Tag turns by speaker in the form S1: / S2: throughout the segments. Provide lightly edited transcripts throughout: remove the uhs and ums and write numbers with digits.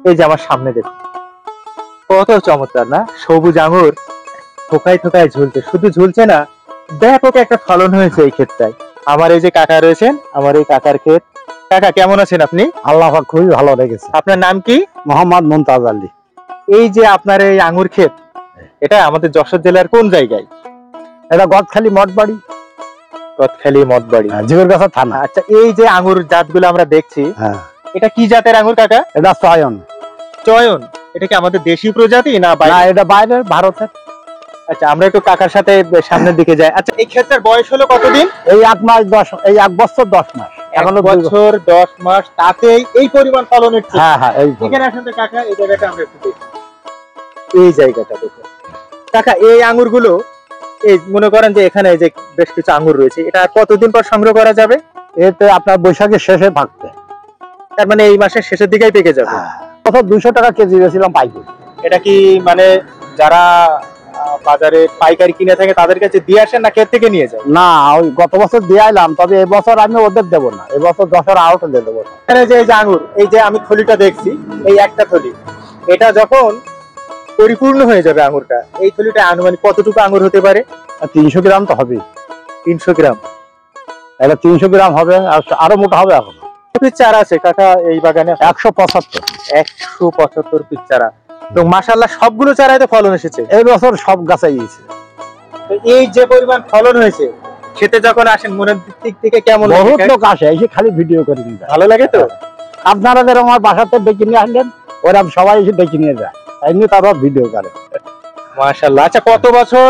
S1: এই যে আমার সামনে দেখুন, কত চমৎকার না, সবুজ আঙুর থোকায় থোকায় ঝুলছে, শুধু ঝুলছে না, ব্যাপক একটা ফলন হয়েছে এই ক্ষেতটায়। আমার এই যে কাকা রয়েছেন, আমার এই কাকার ক্ষেত। কাকা কেমন আছেন আপনি?
S2: আল্লাহ পাক খুবই ভালো রেখেছে।
S1: আপনার নাম কি?
S2: মোহাম্মদ মুমতাজ আলী।
S1: এই যে আপনার এই আঙুর ক্ষেত, এটা আমাদের যশোর জেলার কোন জায়গায়?
S2: এটা গদখালি মঠবাড়ি,
S1: গদখালি মঠবাড়ি,
S2: জিগরগাছা থানা।
S1: আচ্ছা, এই যে আঙুর জাতগুলো আমরা দেখছি,
S2: হ্যাঁ,
S1: এটা কি জাতের আঙুর কাকা?
S2: এটা চয়ন।
S1: চয়ন, এটা কি আমাদের দেশি প্রজাতি না
S2: না,
S1: বাইরে?
S2: এটা বাইরের, ভারতের।
S1: আচ্ছা, আমরা একটু কাকার সাথে সামনের দিকে যাই। আচ্ছা, এই ক্ষেতের বয়স হলো কতদিন?
S2: এই 1 মাস 10, এই 1 বছর 10 মাস, এখনো
S1: 1 বছর 10 মাস, তাতেই এই পরিমাণ ফলনের ক্ষেত।
S2: হ্যাঁ হ্যাঁ, এই
S1: এখানে আসলে কাকা এই জায়গাটা আমরা একটু দেখি, এই জায়গাটা দেখুন কাকা। এই আঙ্গুরগুলো, এই মনে করেন যে এখানে এই যে বেশ কিছু আঙ্গুর রয়েছে, এটা কতদিন পর সংগ্রহ করা যাবে?
S2: এতে আপনার বৈশাখের শেষে পাকবে।
S1: তার মানে এই মাসের শেষের দিকেই পেকে যাবে।
S2: কত 200 টাকা কেজি বেছিলাম পাইকারি।
S1: এটা কি মানে যারা বাজারে পাইকারি কিনে থাকে তাদের কাছে দিয়ে আসেন না ক্ষেত থেকে নিয়ে যায়?
S2: না, ওই গত বছর দিয়ে আইলাম, তবে এবছর আমি ওদের দেবো না, এবছর 10-এর আউটে দিয়ে দেবো।
S1: এখানে যে এই যে আঙ্গুর, এই যে আমি থলিটা দেখছি, এই একটা থলি, এটা যখন পরিপূর্ণ হয়ে যাবে আঙ্গুরটা, এই থলিটা আনুমানিক কতটুকু আঙ্গুর হতে পারে?
S2: 300 গ্রাম তো হবে।
S1: 300 গ্রাম?
S2: এটা 300 গ্রাম হবে, আর আরো মোটা হবে। এখন
S1: পিস চারা আছে কাকা এই বাগানে?
S2: 175।
S1: 175 পিস চারা। তো মাশাআল্লাহ সবগুলো চারায় তো ফলন এসেছে
S2: এই বছর, সব গাছাই গেছে।
S1: তো এই যে পরিমাণ ফলন হয়েছে, খেতে যখন আসেন মনের দিক থেকে কেমন লাগে?
S2: বহুত লোক আসে, এসে খালি ভিডিও করে নিয়ে যায়।
S1: ভালো লাগে তো?
S2: আপনারা যেরকম আমার বাসাতে ডেকে নিয়ে আসলেন, ওরকম সবাই এসে ডেকে নিয়ে যায়, এমনি তারা ভিডিও করে।
S1: মাশাআল্লাহ। আচ্ছা, কত বছর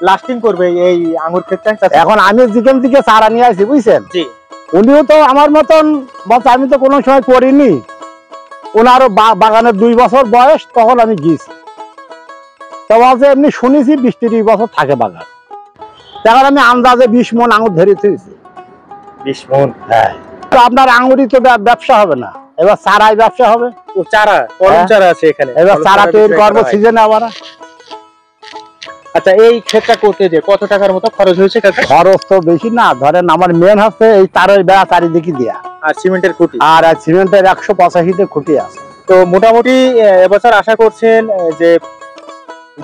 S1: লাস্টিং করবে এই আঙ্গুর ক্ষেতটা?
S2: এখন আমি যেখান থেকে চারা নিয়ে আসি, বুঝছেন,
S1: জি,
S2: উনিও তো আমার মতন বলছে, আমি তো কোনো সময় করিনি। ওনারও বাগানের 2 বছর বয়স, তখন আমি গিয়েছি। তো বলছে এমনি শুনেছি 20-30 বছর থাকে বাগান। তখন আমি আন্দাজে 20 মণ আঙুর ধরে থুয়েছি।
S1: 20 মণ?
S2: হ্যাঁ। তো আপনার আঙুরই তো ব্যবসা হবে না, এবার চারাই ব্যবসা হবে।
S1: ও চারা, কলম চারা আছে এখানে?
S2: এবার চারা তৈরি করবো সিজনে আবার।
S1: আচ্ছা, এই ক্ষেতটা করতে যে কত টাকার মতো খরচ হয়েছে কাকা?
S2: খরচ তো বেশি না, ধরেন আমার মেন হচ্ছে এই তারের বেড়া চারিদিকে দেয়া,
S1: আর সিমেন্টের খুঁটি,
S2: আর সিমেন্টের 185তে খুঁটি আছে।
S1: তো মোটামুটি এবছর আশা করছেন যে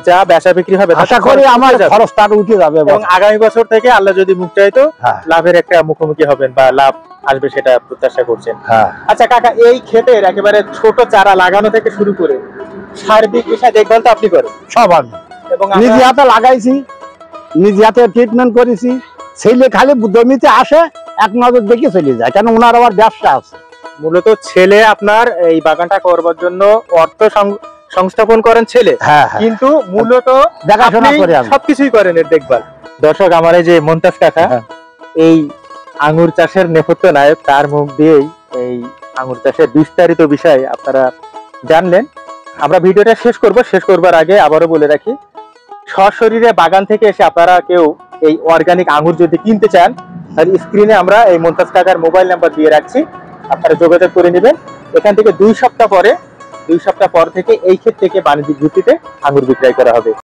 S1: যা বেচা বিক্রি হবে,
S2: আশা করি আমার খরচটা উঠে যাবে,
S1: এবং আগামী বছর থেকে আল্লাহ যদি মুখ চাইতো
S2: হ্যাঁ,
S1: লাভের একটা মুখোমুখি হবেন বা লাভ আসবে, সেটা প্রত্যাশা করছেন।
S2: হ্যাঁ।
S1: আচ্ছা কাকা, এই ক্ষেতের একেবারে ছোট চারা লাগানো থেকে শুরু করে সার্বিক বিষয় দেখভাল তো আপনি করেন?
S2: সব আমি
S1: এবং
S2: নিজে হাতে লাগাইছি, নিজে হাতে ট্রিটমেন্ট করেছি। ছেলে খালি জমিতে আসে, এক নজর দেখে চলে যায়, কেন ওনার আবার ব্যবসা আছে।
S1: মূলত ছেলে আপনার এই বাগানটা করবার জন্য অর্থ সংস্থাপন করেন ছেলে,
S2: হ্যাঁ,
S1: কিন্তু মূলত
S2: দেখাশোনা করে
S1: সবকিছুই করেন এর দেখভাল। দর্শক, আমার এই যে মুমতাজ কাকা, এই আঙ্গুর চাষের নেপথ্য নায়ক, তার মুখ দিয়েই এই আঙ্গুর চাষের বিস্তারিত বিষয় আপনারা জানলেন। আমরা ভিডিওটা শেষ করবার আগে আবারও বলে রাখি, সশরীরে বাগান থেকে এসে আপনারা কেউ এই অর্গানিক আঙ্গুর যদি কিনতে চান, তাহলে স্ক্রিনে আমরা এই মুমতাজ কাকার মোবাইল নাম্বার দিয়ে রাখছি, আপনারা যোগাযোগ করে নেবেন। এখান থেকে 2 সপ্তাহ পর থেকে এই ক্ষেত থেকে বাণিজ্যিক ভিত্তিতে আঙ্গুর বিক্রয় করা হবে।